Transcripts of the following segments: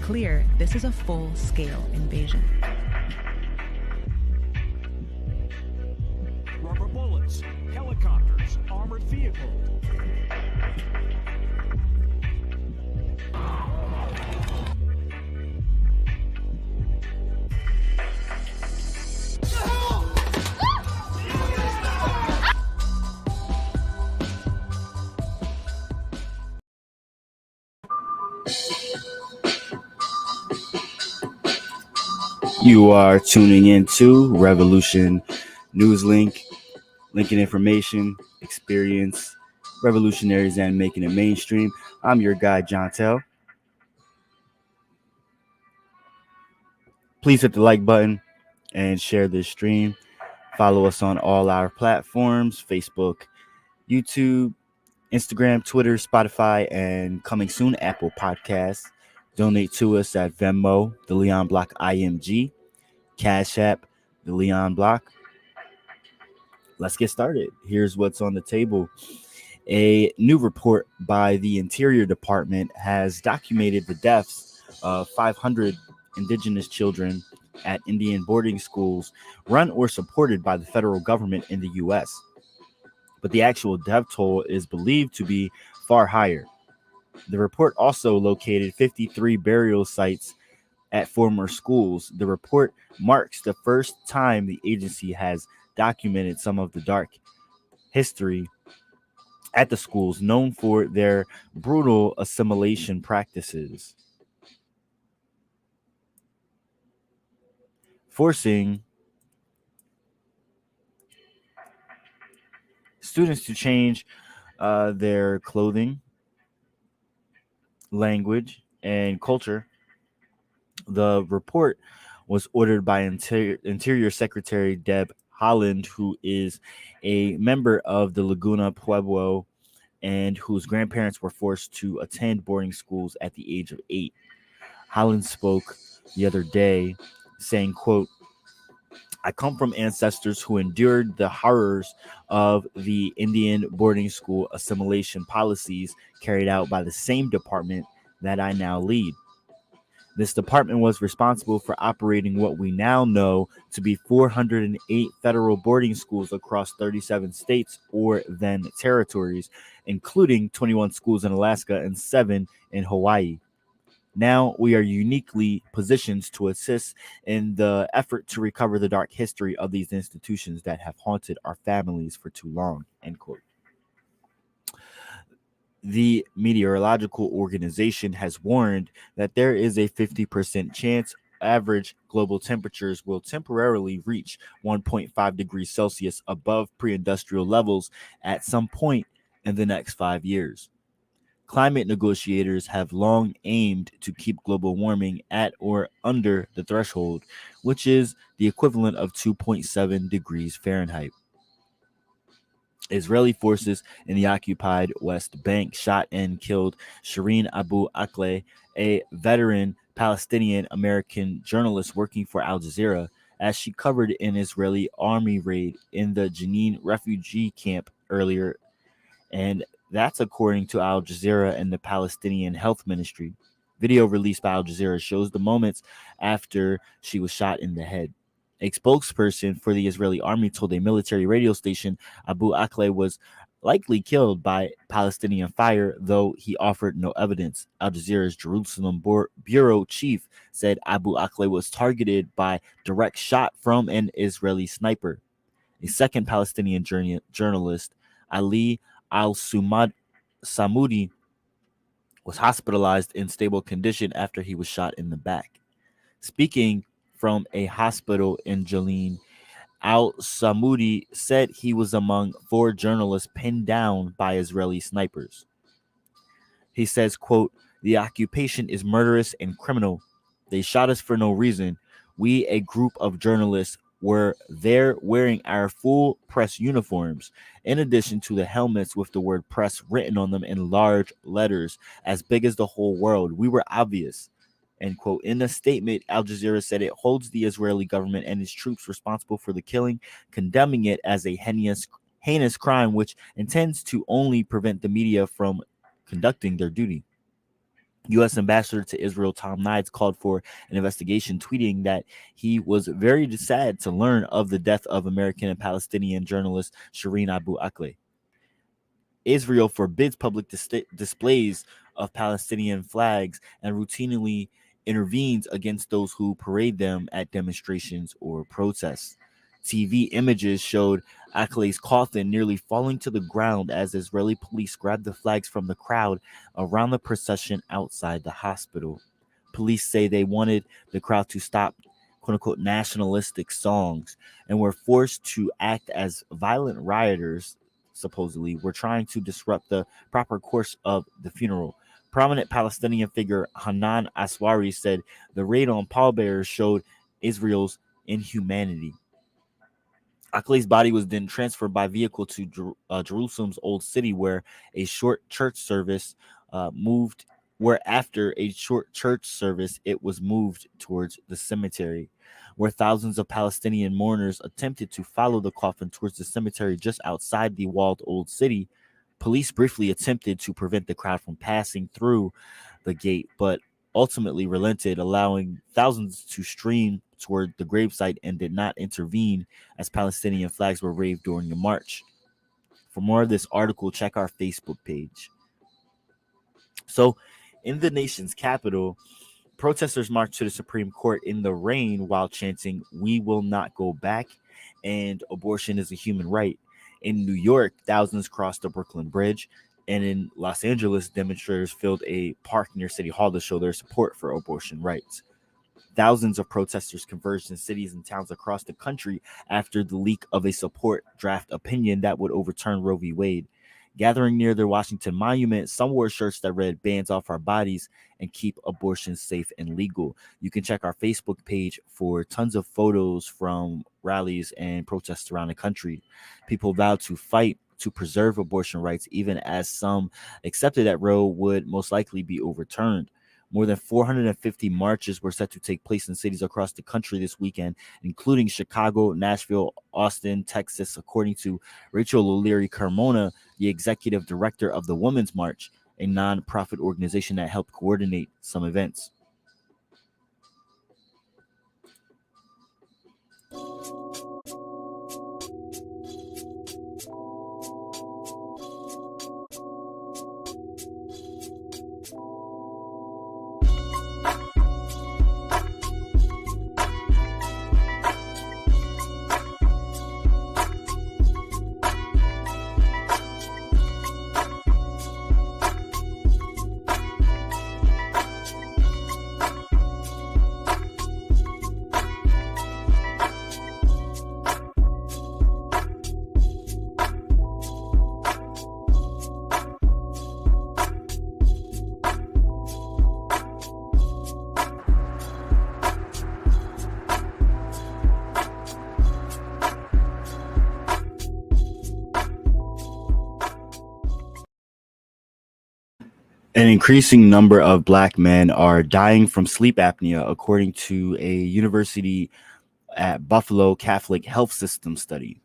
clear this is a full-scale invasion. Rubber bullets, helicopters, armored vehicles. You are tuning into Revolution Newslink, linking information, experience, revolutionaries, and making it mainstream. I'm your guy, John Tell. Please hit the like button and share this stream. Follow us on all our platforms: Facebook, YouTube, Instagram, Twitter, Spotify, and coming soon, Apple Podcasts. Donate to us at Venmo, the Leon Block IMG, Cash App, the Leon Block. Let's get started. Here's what's on the table. A new report by the Interior Department has documented the deaths of 500 indigenous children at Indian boarding schools run or supported by the federal government in the U.S. But the actual death toll is believed to be far higher. The report also located 53 burial sites at former schools. The report marks the first time the agency has documented some of the dark history at the schools, known for their brutal assimilation practices, forcing students to change their clothing, language, and culture. The report was ordered by Interior Secretary Deb Haaland, who is a member of the Laguna Pueblo and whose grandparents were forced to attend boarding schools at the age of 8. Haaland spoke the other day saying, quote, "I come from ancestors who endured the horrors of the Indian boarding school assimilation policies carried out by the same department that I now lead. This department was responsible for operating what we now know to be 408 federal boarding schools across 37 states or then territories, including 21 schools in Alaska and 7 in Hawaii. Now we are uniquely positioned to assist in the effort to recover the dark history of these institutions that have haunted our families for too long," end quote. The Meteorological Organization has warned that there is a 50% chance average global temperatures will temporarily reach 1.5 degrees Celsius above pre-industrial levels at some point in the next 5 years. Climate negotiators have long aimed to keep global warming at or under the threshold, which is the equivalent of 2.7 degrees Fahrenheit. Israeli forces in the occupied West Bank shot and killed Shireen Abu Akleh, a veteran Palestinian-American journalist working for Al Jazeera, as she covered an Israeli army raid in the Jenin refugee camp earlier. And that's according to Al Jazeera and the Palestinian Health Ministry. Video released by Al Jazeera shows the moments after she was shot in the head. A spokesperson for the Israeli army told a military radio station Abu Akleh was likely killed by Palestinian fire, though he offered no evidence. Al Jazeera's Jerusalem bureau chief said Abu Akleh was targeted by direct shot from an Israeli sniper. A second Palestinian journalist, Ali Al-Samudi, was hospitalized in stable condition after he was shot in the back. Speaking from a hospital in Jenin, Al-Samudi said he was among 4 journalists pinned down by Israeli snipers. He says, quote, "The occupation is murderous and criminal. They shot us for no reason. We, a group of journalists, were there wearing our full press uniforms, in addition to the helmets with the word press written on them in large letters as big as the whole world. We were obvious," end quote. In a statement, Al Jazeera said it holds the Israeli government and its troops responsible for the killing, condemning it as a heinous crime which intends to only prevent the media from conducting their duty. U.S. Ambassador to Israel Tom Nides called for an investigation, tweeting that he was very sad to learn of the death of American and Palestinian journalist Shireen Abu Akleh. Israel forbids public displays of Palestinian flags and routinely intervenes against those who parade them at demonstrations or protests. TV images showed Akleh's coffin nearly falling to the ground as Israeli police grabbed the flags from the crowd around the procession outside the hospital. Police say they wanted the crowd to stop quote unquote nationalistic songs and were forced to act as violent rioters, supposedly, were trying to disrupt the proper course of the funeral. Prominent Palestinian figure Hanan Aswari said the raid on pallbearers showed Israel's inhumanity. Akleh's body was then transferred by vehicle to Jerusalem's Old City, where a short church service moved. Where after a short church service, it was moved towards the cemetery, where thousands of Palestinian mourners attempted to follow the coffin towards the cemetery just outside the walled Old City. Police briefly attempted to prevent the crowd from passing through the gate, but ultimately relented, allowing thousands to stream toward the gravesite and did not intervene as Palestinian flags were waved during the march. For more of this article, check our Facebook page. So, in the nation's capital, protesters marched to the Supreme Court in the rain while chanting, "We will not go back," and "Abortion is a human right." In New York, thousands crossed the Brooklyn Bridge, and in Los Angeles, demonstrators filled a park near City Hall to show their support for abortion rights. Thousands of protesters converged in cities and towns across the country after the leak of a support draft opinion that would overturn Roe v. Wade. Gathering near the Washington Monument, some wore shirts that read "Bands off our bodies" and "Keep abortion safe and legal." You can check our Facebook page for tons of photos from rallies and protests around the country. People vowed to fight to preserve abortion rights, even as some accepted that Roe would most likely be overturned. More than 450 marches were set to take place in cities across the country this weekend, including Chicago, Nashville, Austin, Texas, according to Rachel O'Leary Carmona, the executive director of the Women's March, a nonprofit organization that helped coordinate some events. An increasing number of Black men are dying from sleep apnea, according to a University at Buffalo Catholic Health System study.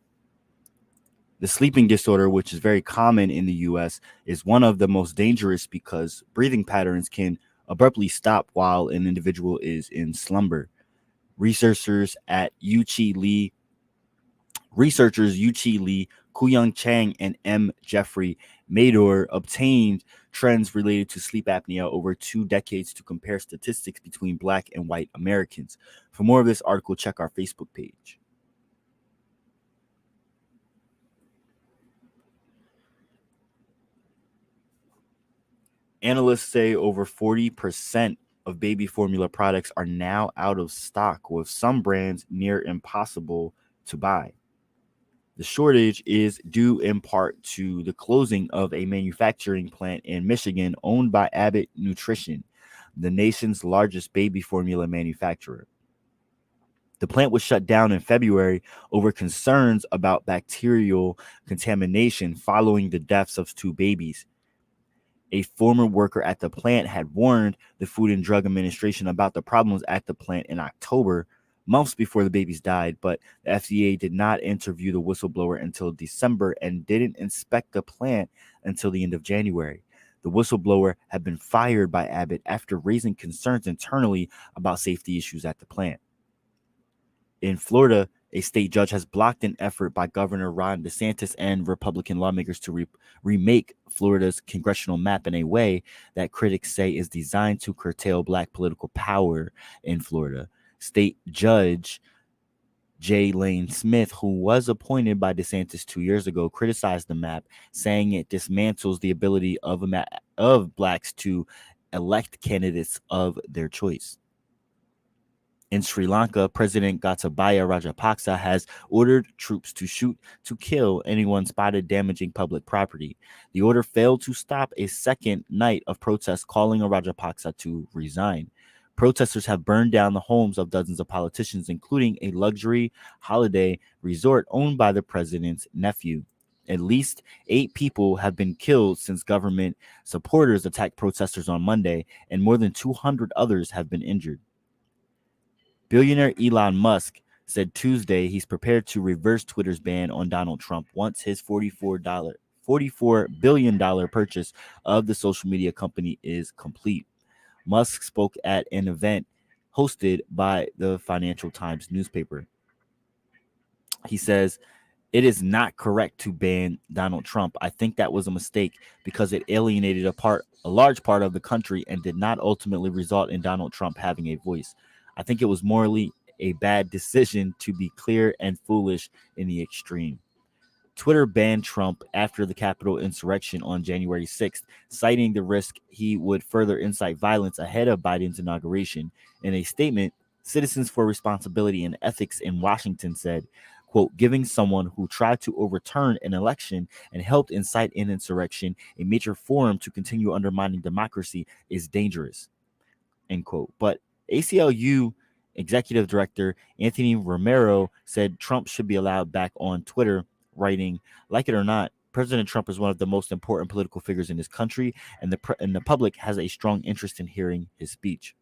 The sleeping disorder, which is very common in the U.S., is one of the most dangerous because breathing patterns can abruptly stop while an individual is in slumber. Researchers Yu-Chi Lee, Kuyang Chang, and M. Jeffrey Mador obtained trends related to sleep apnea over 2 decades to compare statistics between Black and white Americans. For more of this article, check our Facebook page. Analysts say over 40% of baby formula products are now out of stock, with some brands near impossible to buy. The shortage is due in part to the closing of a manufacturing plant in Michigan owned by Abbott Nutrition, the nation's largest baby formula manufacturer. The plant was shut down in February over concerns about bacterial contamination following the deaths of 2 babies. A former worker at the plant had warned the Food and Drug Administration about the problems at the plant in October, months before the babies died, but the FDA did not interview the whistleblower until December and didn't inspect the plant until the end of January. The whistleblower had been fired by Abbott after raising concerns internally about safety issues at the plant. In Florida, a state judge has blocked an effort by Governor Ron DeSantis and Republican lawmakers to remake Florida's congressional map in a way that critics say is designed to curtail Black political power in Florida. State Judge J. Lane Smith, who was appointed by DeSantis 2 years ago, criticized the map, saying it dismantles the ability of Blacks to elect candidates of their choice. In Sri Lanka, President Gotabaya Rajapaksa has ordered troops to shoot to kill anyone spotted damaging public property. The order failed to stop a second night of protests calling on Rajapaksa to resign. Protesters have burned down the homes of dozens of politicians, including a luxury holiday resort owned by the president's nephew. At least 8 people have been killed since government supporters attacked protesters on Monday, and more than 200 others have been injured. Billionaire Elon Musk said Tuesday he's prepared to reverse Twitter's ban on Donald Trump once his $44 billion purchase of the social media company is complete. Musk spoke at an event hosted by the Financial Times newspaper. He says, "It is not correct to ban Donald Trump. I think that was a mistake because it alienated a large part of the country and did not ultimately result in Donald Trump having a voice. I think it was morally a bad decision, to be clear, and foolish in the extreme." Twitter banned Trump after the Capitol insurrection on January 6th, citing the risk he would further incite violence ahead of Biden's inauguration. In a statement, Citizens for Responsibility and Ethics in Washington said, quote, "Giving someone who tried to overturn an election and helped incite an insurrection a major forum to continue undermining democracy is dangerous," end quote. But ACLU Executive Director Anthony Romero said Trump should be allowed back on Twitter, writing, "Like it or not, President Trump is one of the most important political figures in this country, and the public has a strong interest in hearing his speech."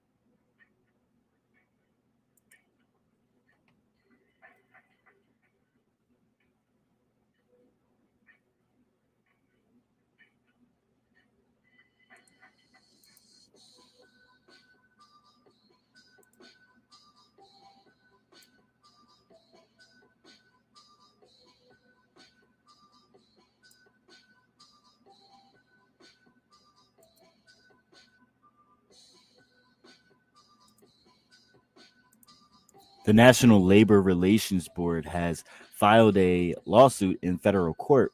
The National Labor Relations Board has filed a lawsuit in federal court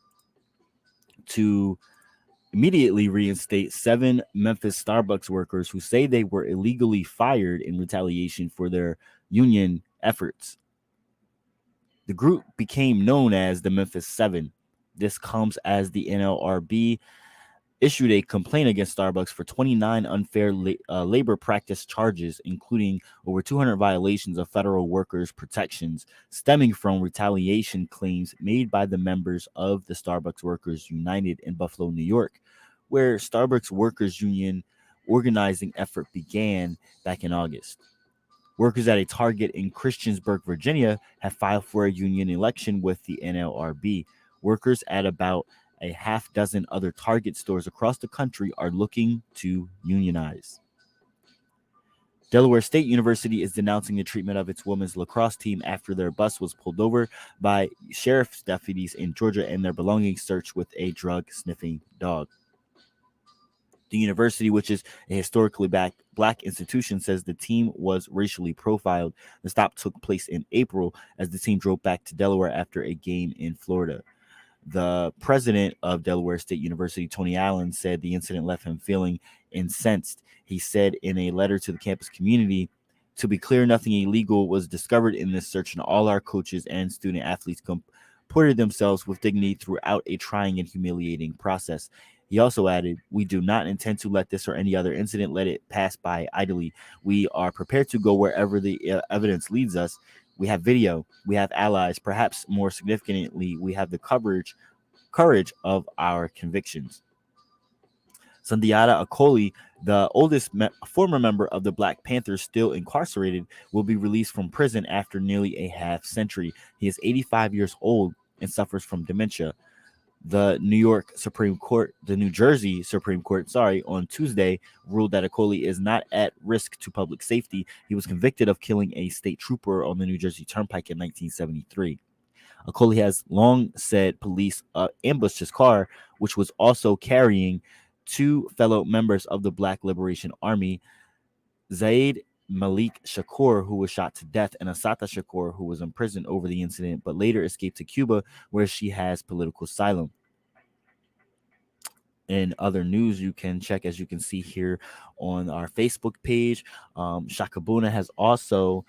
to immediately reinstate 7 Memphis Starbucks workers who say they were illegally fired in retaliation for their union efforts. The group became known as the Memphis 7. This comes as the NLRB issued a complaint against Starbucks for 29 unfair labor practice charges, including over 200 violations of federal workers' protections stemming from retaliation claims made by the members of the Starbucks Workers United in Buffalo, New York, where Starbucks Workers Union organizing effort began back in August. Workers at a Target in Christiansburg, Virginia, have filed for a union election with the NLRB. Workers at about a half dozen other Target stores across the country are looking to unionize. Delaware State University is denouncing the treatment of its women's lacrosse team after their bus was pulled over by sheriff's deputies in Georgia and their belongings searched with a drug-sniffing dog. The university, which is a historically black institution, says the team was racially profiled. The stop took place in April as the team drove back to Delaware after a game in Florida. The president of Delaware State University, Tony Allen, said the incident left him feeling incensed. He said in a letter to the campus community, "To be clear, nothing illegal was discovered in this search, and all our coaches and student athletes comported themselves with dignity throughout a trying and humiliating process." He also added, "We do not intend to let this or any other incident let it pass by idly. We are prepared to go wherever the evidence leads us. We have video, we have allies, perhaps more significantly, we have the courage of our convictions." Sundiata Acoli, the oldest former member of the Black Panthers still incarcerated, will be released from prison after nearly a half century. He is 85 years old and suffers from dementia. The New Jersey Supreme Court, on Tuesday ruled that Akoli is not at risk to public safety. He was convicted of killing a state trooper on the New Jersey Turnpike in 1973. Akoli has long said police ambushed his car, which was also carrying two fellow members of the Black Liberation Army, Zaid Malik Shakur, who was shot to death, and Assata Shakur, who was imprisoned over the incident but later escaped to Cuba, where she has political asylum. In other news, you can check, as you can see here on our Facebook page, Shakabuna has also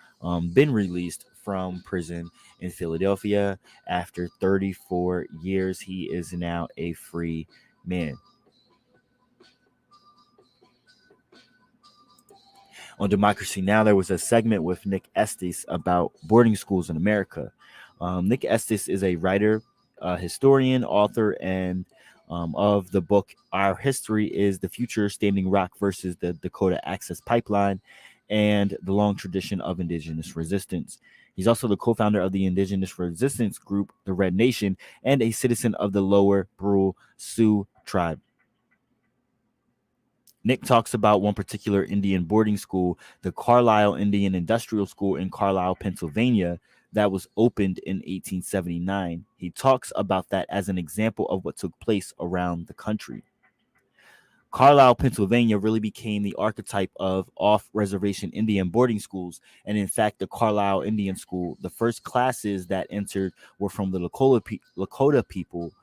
been released from prison in Philadelphia after 34 years. He is now a free man. On Democracy Now!, there was a segment with Nick Estes about boarding schools in America. Nick Estes is a writer, historian, author, and of the book Our History is the Future, Standing Rock versus the Dakota Access Pipeline, and the Long Tradition of Indigenous Resistance. He's also the co-founder of the indigenous resistance group, the Red Nation, and a citizen of the Lower Brule Sioux tribe. Nick talks about one particular Indian boarding school, the Carlisle Indian Industrial School in Carlisle, Pennsylvania, that was opened in 1879. He talks about that as an example of what took place around the country. Carlisle, Pennsylvania really became the archetype of off-reservation Indian boarding schools. And in fact, the Carlisle Indian School, the first classes that entered were from the Lakota people,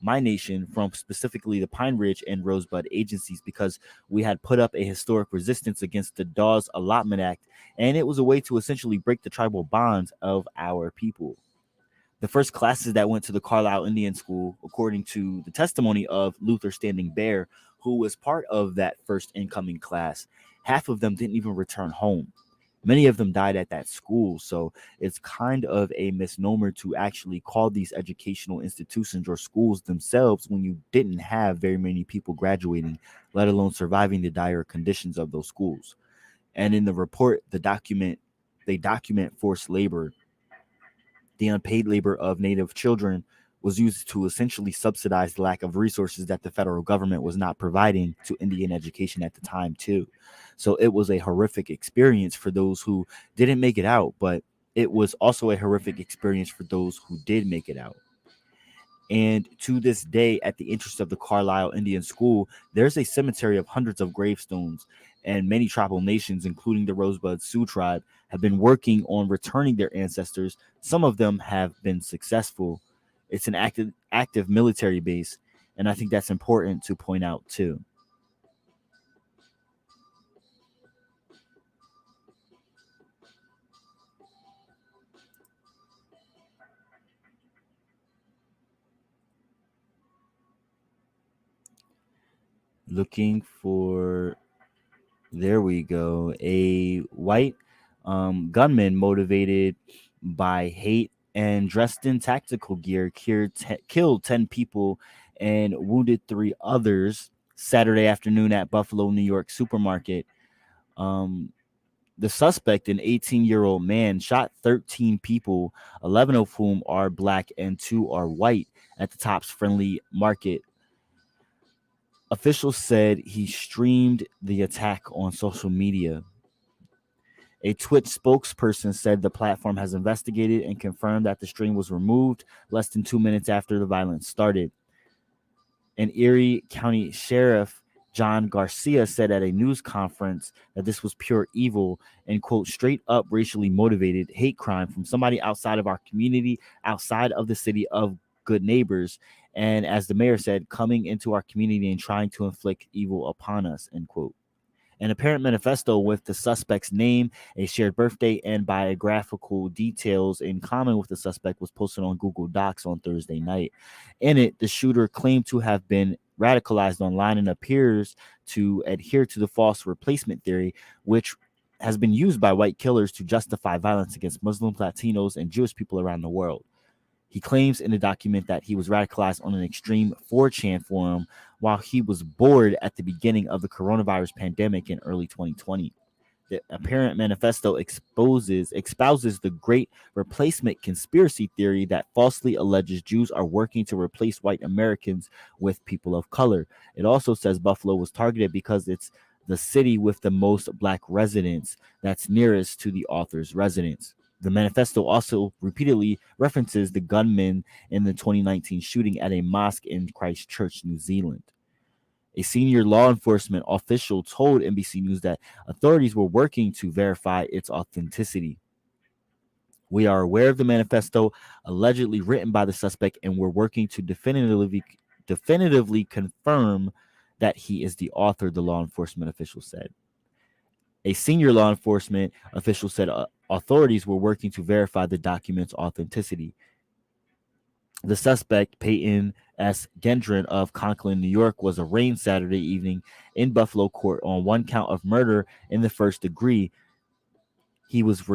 my nation, from specifically the Pine Ridge and Rosebud agencies, because we had put up a historic resistance against the Dawes Allotment Act, and it was a way to essentially break the tribal bonds of our people. The first classes that went to the Carlisle Indian School, according to the testimony of Luther Standing Bear, who was part of that first incoming class, half of them didn't even return home. Many of them died at that school, so it's kind of a misnomer to actually call these educational institutions or schools themselves when you didn't have very many people graduating, let alone surviving the dire conditions of those schools. And in the report, they document forced labor. The unpaid labor of Native children was used to essentially subsidize the lack of resources that the federal government was not providing to Indian education at the time, too. So it was a horrific experience for those who didn't make it out, but it was also a horrific experience for those who did make it out. And to this day, at the entrance of the Carlisle Indian School, there's a cemetery of hundreds of gravestones, and many tribal nations, including the Rosebud Sioux tribe, have been working on returning their ancestors. Some of them have been successful. It's an active military base, and I think that's important to point out too. Looking for, there we go, a white gunman motivated by hate and dressed in tactical gear killed 10 people and wounded 3 others Saturday afternoon at Buffalo, New York supermarket. The suspect, an 18-year-old man, shot 13 people, 11 of whom are black and 2 are white, at the Tops Friendly Market. Officials said he streamed the attack on social media. A Twitch spokesperson said the platform has investigated and confirmed that the stream was removed less than 2 minutes after the violence started. An Erie County Sheriff, John Garcia, said at a news conference that this was pure evil and, quote, straight up racially motivated hate crime from somebody outside of our community, outside of the city of good neighbors. And as the mayor said, coming into our community and trying to inflict evil upon us, end quote. An apparent manifesto with the suspect's name, a shared birthday, and biographical details in common with the suspect was posted on Google Docs on Thursday night. In it, the shooter claimed to have been radicalized online and appears to adhere to the false replacement theory, which has been used by white killers to justify violence against Muslims, Latinos, and Jewish people around the world. He claims in the document that he was radicalized on an extreme 4chan forum while he was bored at the beginning of the coronavirus pandemic in early 2020. The apparent manifesto espouses the great replacement conspiracy theory that falsely alleges Jews are working to replace white Americans with people of color. It also says Buffalo was targeted because it's the city with the most black residents that's nearest to the author's residence. The manifesto also repeatedly references the gunman in the 2019 shooting at a mosque in Christchurch, New Zealand. A senior law enforcement official told NBC News that authorities were working to verify its authenticity. We are aware of the manifesto allegedly written by the suspect, and we're working to definitively confirm that he is the author, the law enforcement official said. A senior law enforcement official said authorities were working to verify the document's authenticity. The suspect, Peyton S. Gendron of Conklin, New York, was arraigned Saturday evening in Buffalo court on one count of murder in the first degree. He was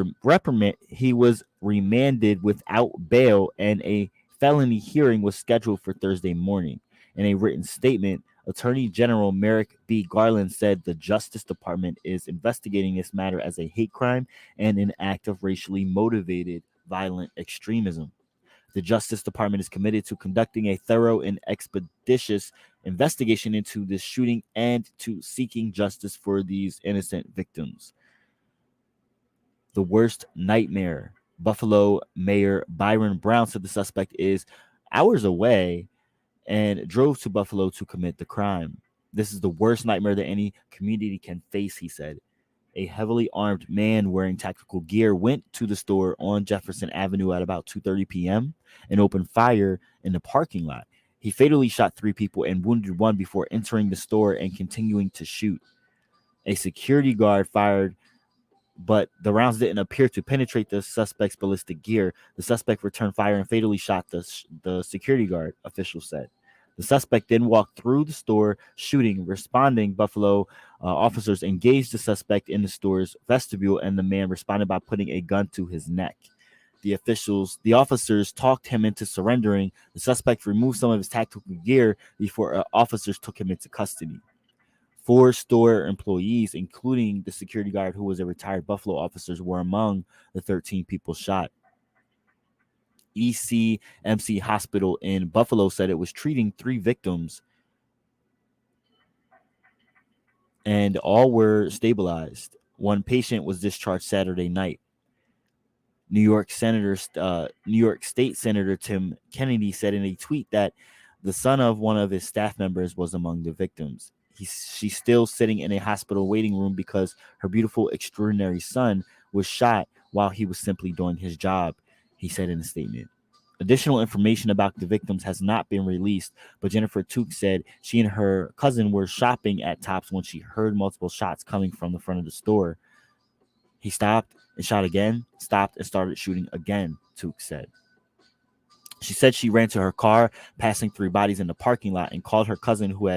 remanded without bail, and a felony hearing was scheduled for Thursday morning. In a written statement, Attorney General Merrick B. Garland said the Justice Department is investigating this matter as a hate crime and an act of racially motivated violent extremism. The Justice Department is committed to conducting a thorough and expeditious investigation into this shooting and to seeking justice for these innocent victims. The worst nightmare. Buffalo Mayor Byron Brown said the suspect is hours away and drove to Buffalo to commit the crime. This is the worst nightmare that any community can face, he said. A heavily armed man wearing tactical gear went to the store on Jefferson Avenue at about 2:30 p.m. and opened fire in the parking lot. He fatally shot 3 people and wounded 1 before entering the store and continuing to shoot. A security guard fired, but the rounds didn't appear to penetrate the suspect's ballistic gear. The suspect returned fire and fatally shot the security guard, officials said. The suspect then walked through the store shooting. Responding Buffalo officers engaged the suspect in the store's vestibule, and the man responded by putting a gun to his neck. The officers talked him into surrendering. The suspect removed some of his tactical gear before officers took him into custody. 4 store employees, including the security guard who was a retired Buffalo officer, were among the 13 people shot. ECMC Hospital in Buffalo said it was treating 3 victims and all were stabilized. 1 patient was discharged Saturday night. New York State Senator Tim Kennedy said in a tweet that the son of one of his staff members was among the victims. She's still sitting in a hospital waiting room because her beautiful, extraordinary son was shot while he was simply doing his job, he said in a statement. Additional information about the victims has not been released, but Jennifer Took said she and her cousin were shopping at Tops when she heard multiple shots coming from the front of the store. He stopped and shot again, stopped and started shooting again, Took said. She said she ran to her car, passing 3 bodies in the parking lot, and called her cousin who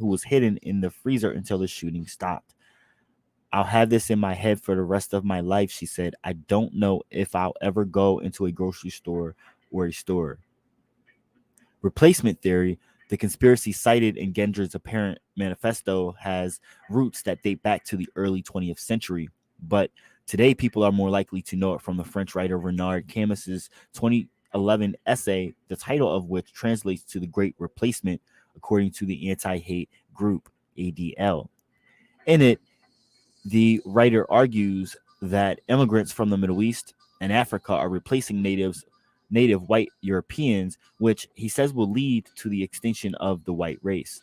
was hidden in the freezer until the shooting stopped. I'll have this in my head for the rest of my life, she said. I don't know if I'll ever go into a grocery store or a store. Replacement theory, the conspiracy cited in Gendron's apparent manifesto, has roots that date back to the early 20th century, but today people are more likely to know it from the French writer Renard Camus's 2011 essay, the title of which translates to The Great Replacement, according to the anti-hate group ADL. In it, the writer argues that immigrants from the Middle East and Africa are replacing native white Europeans, which he says will lead to the extinction of the white race,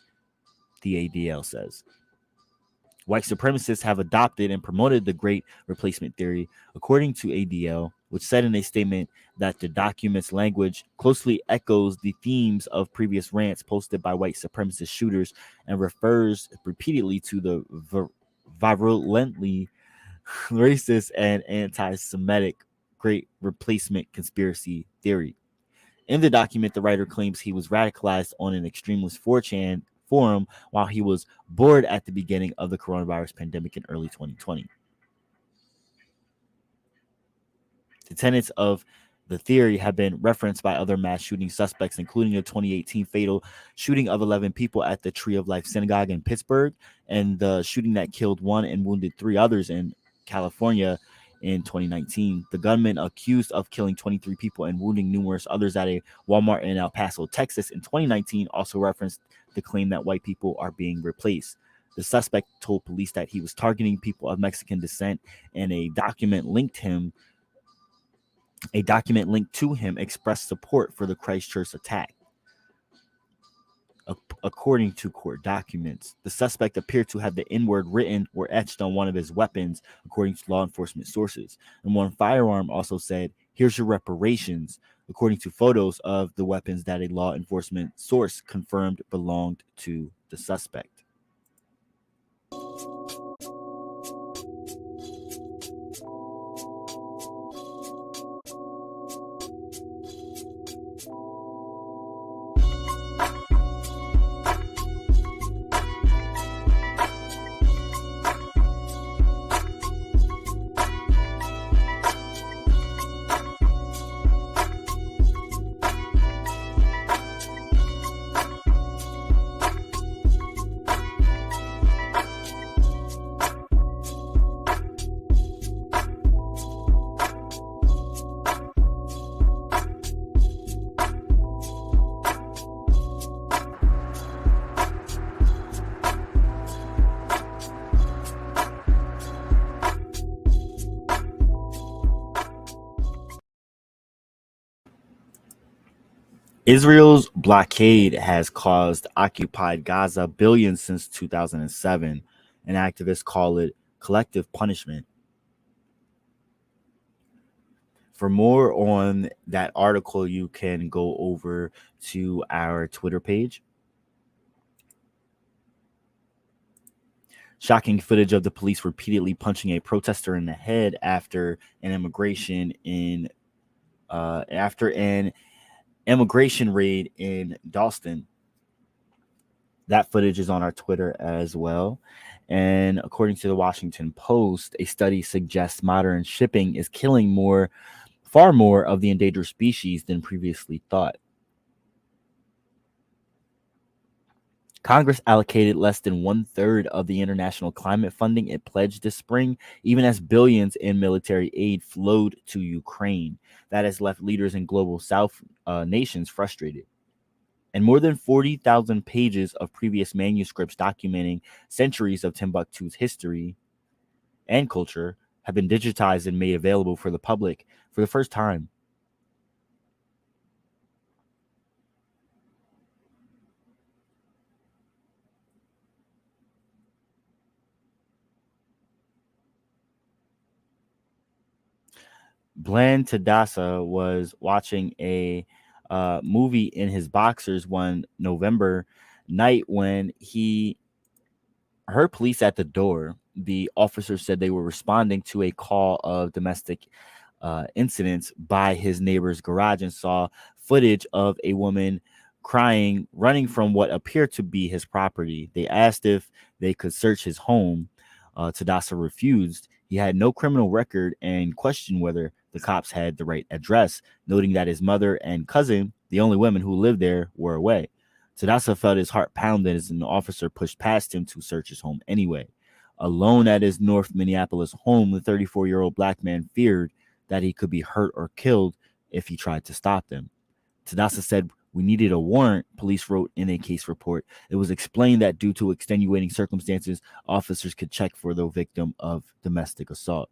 the ADL says. White supremacists have adopted and promoted the Great Replacement theory, according to ADL, which said in a statement that the document's language closely echoes the themes of previous rants posted by white supremacist shooters and refers repeatedly to the virulently racist and anti-Semitic Great Replacement conspiracy theory. In the document, the writer claims he was radicalized on an extremist 4chan forum while he was bored at the beginning of the coronavirus pandemic in early 2020. The tenets of The theory had been referenced by other mass shooting suspects, including the 2018 fatal shooting of 11 people at the Tree of Life Synagogue in Pittsburgh and the shooting that killed one and wounded 3 others in California in 2019. The gunman accused of killing 23 people and wounding numerous others at a Walmart in El Paso, Texas in 2019 also referenced the claim that white people are being replaced. The suspect told police that he was targeting people of Mexican descent, and a document linked to him expressed support for the Christchurch attack. According to court documents, the suspect appeared to have the N-word written or etched on one of his weapons, according to law enforcement sources. And one firearm also said, "Here's your reparations," according to photos of the weapons that a law enforcement source confirmed belonged to the suspect. Israel's blockade has caused occupied Gaza billions since 2007, and activists call it collective punishment. For more on that article, you can go over to our Twitter page. Shocking footage of the police repeatedly punching a protester in the head after an immigration raid in Dalston. That footage is on our Twitter as well. And according to the Washington Post, a study suggests modern shipping is killing far more of the endangered species than previously thought. Congress allocated less than 1/3 of the international climate funding it pledged this spring, even as billions in military aid flowed to Ukraine. That has left leaders in global South nations frustrated. And more than 40,000 pages of previous manuscripts documenting centuries of Timbuktu's history and culture have been digitized and made available for the public for the first time. Bland Tadassa was watching a movie in his boxers one November night when he heard police at the door. The officer said they were responding to a call of domestic incidents by his neighbor's garage and saw footage of a woman crying, running from what appeared to be his property. They asked if they could search his home. Tadassa refused. He had no criminal record and questioned whether the cops had the right address, noting that his mother and cousin, the only women who lived there, were away. Tadassa felt his heart pounding as an officer pushed past him to search his home anyway. Alone at his North Minneapolis home, the 34-year-old black man feared that he could be hurt or killed if he tried to stop them. Tadassa said, "We needed a warrant," police wrote in a case report. It was explained that due to extenuating circumstances, officers could check for the victim of domestic assault.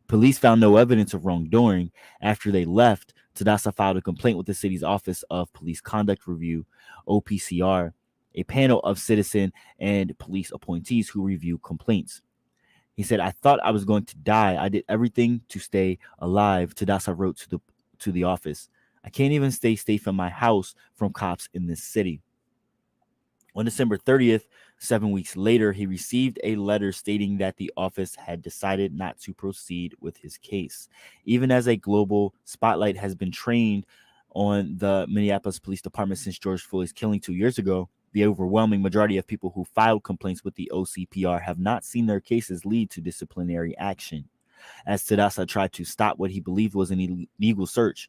Police found no evidence of wrongdoing. After they left, Tadassa filed a complaint with the city's Office of Police Conduct Review, OPCR, a panel of citizen and police appointees who review complaints. He said, "I thought I was going to die. I did everything to stay alive," Tadassa wrote to the office. "I can't even stay safe in my house from cops in this city." On December 30th, 7 weeks later, he received a letter stating that the office had decided not to proceed with his case. Even as a global spotlight has been trained on the Minneapolis Police Department since George Floyd's killing 2 years ago, the overwhelming majority of people who filed complaints with the OCPR have not seen their cases lead to disciplinary action. As Tadassa tried to stop what he believed was an illegal search,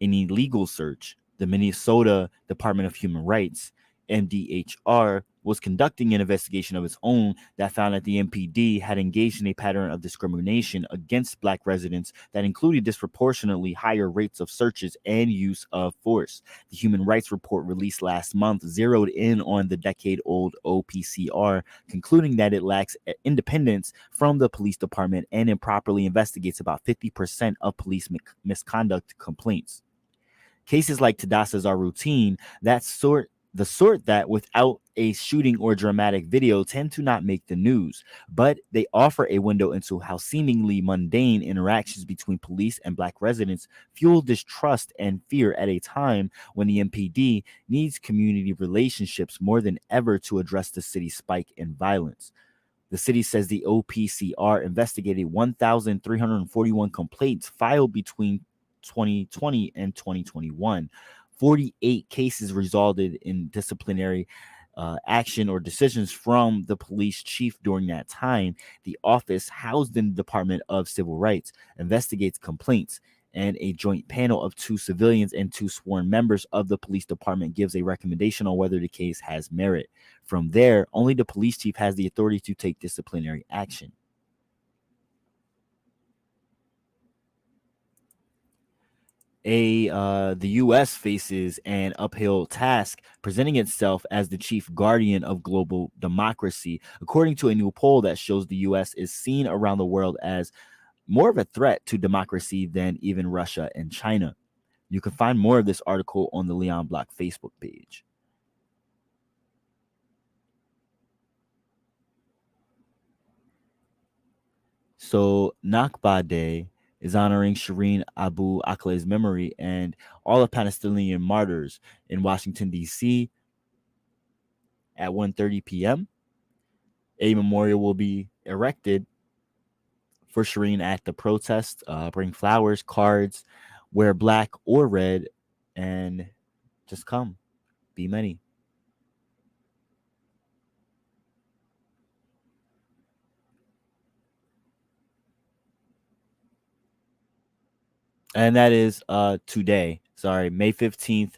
an illegal search. The Minnesota Department of Human Rights, MDHR, was conducting an investigation of its own that found that the MPD had engaged in a pattern of discrimination against Black residents that included disproportionately higher rates of searches and use of force. The Human Rights Report released last month zeroed in on the decade-old OPCR, concluding that it lacks independence from the police department and improperly investigates about 50% of police misconduct complaints. Cases like Tadasa's are routine, the sort that without a shooting or dramatic video tend to not make the news, but they offer a window into how seemingly mundane interactions between police and Black residents fuel distrust and fear at a time when the MPD needs community relationships more than ever to address the city's spike in violence. The city says the OPCR investigated 1,341 complaints filed between 2020 and 2021. 48 cases resulted in disciplinary action or decisions from the police chief during that time. The office, housed in the Department of Civil Rights, investigates complaints, and a joint panel of 2 civilians and 2 sworn members of the police department gives a recommendation on whether the case has merit. From there, only the police chief has the authority to take disciplinary action. The U.S. faces an uphill task presenting itself as the chief guardian of global democracy, according to a new poll that shows the U.S. is seen around the world as more of a threat to democracy than even Russia and China. You can find more of this article on the Leon Block Facebook page. So Nakba Day is honoring Shireen Abu Akleh's memory and all the Palestinian martyrs in Washington, D.C. at 1:30 p.m. A memorial will be erected for Shireen at the protest. Bring flowers, cards, wear black or red, and just come. Be many. And that is today. Sorry, May 15th,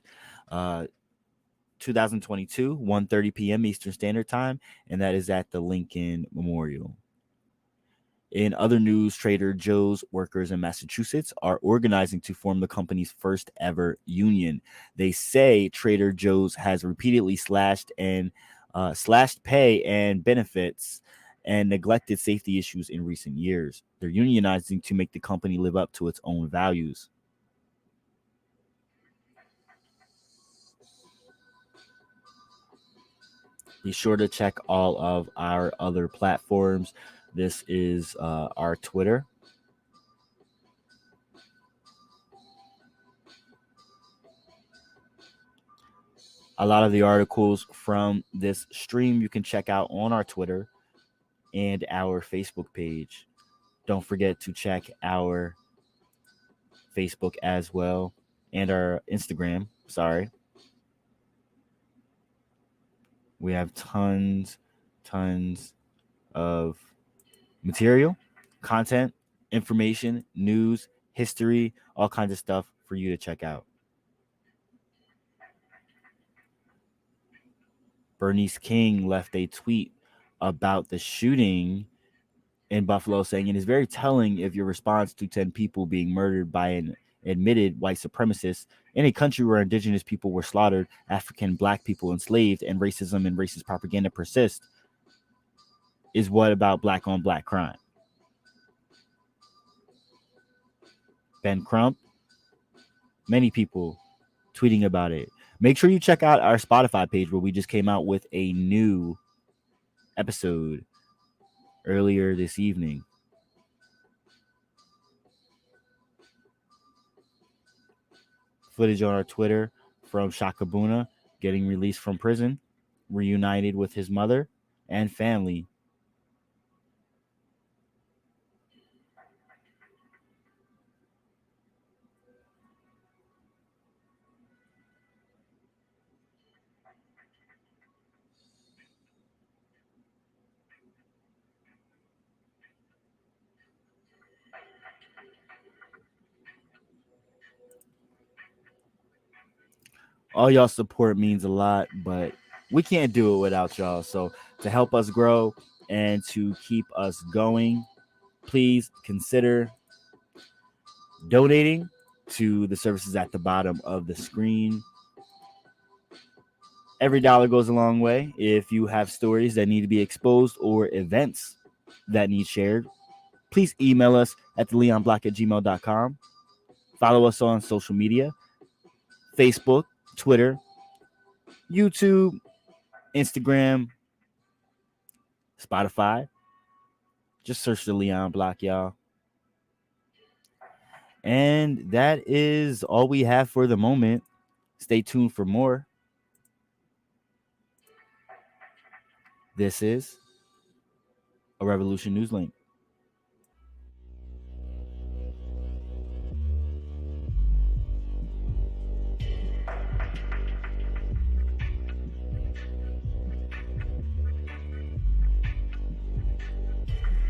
2022, 1:30 p.m. Eastern Standard Time, and that is at the Lincoln Memorial. In other news, Trader Joe's workers in Massachusetts are organizing to form the company's first ever union. They say Trader Joe's has repeatedly slashed pay and benefits and neglected safety issues in recent years. They're unionizing to make the company live up to its own values. Be sure to check all of our other platforms. This is our Twitter. A lot of the articles from this stream you can check out on our Twitter and our Facebook page. Don't forget to check our Facebook as well and our Instagram. Sorry. We have tons of material, content, information, news, history, all kinds of stuff for you to check out. Bernice King left a tweet about the shooting in Buffalo saying it is very telling if your response to 10 people being murdered by an admitted white supremacist in a country where indigenous people were slaughtered, African Black people enslaved, and racism and racist propaganda persist is what about Black on Black crime? Ben Crump, many people tweeting about it. Make sure you check out our Spotify page where we just came out with a new episode earlier this evening. Footage on our Twitter from Shaka Buna getting released from prison, reunited with his mother and family. All y'all support means a lot, but we can't do it without y'all. So to help us grow and to keep us going, please consider donating to the services at the bottom of the screen. Every dollar goes a long way. If you have stories that need to be exposed or events that need shared, please email us at theleonblock@gmail.com. Follow us on social media, Facebook, Twitter, YouTube, Instagram, Spotify. Just search the Leon Block, y'all. And that is all we have for the moment. Stay tuned for more. This is a Revolution News Link.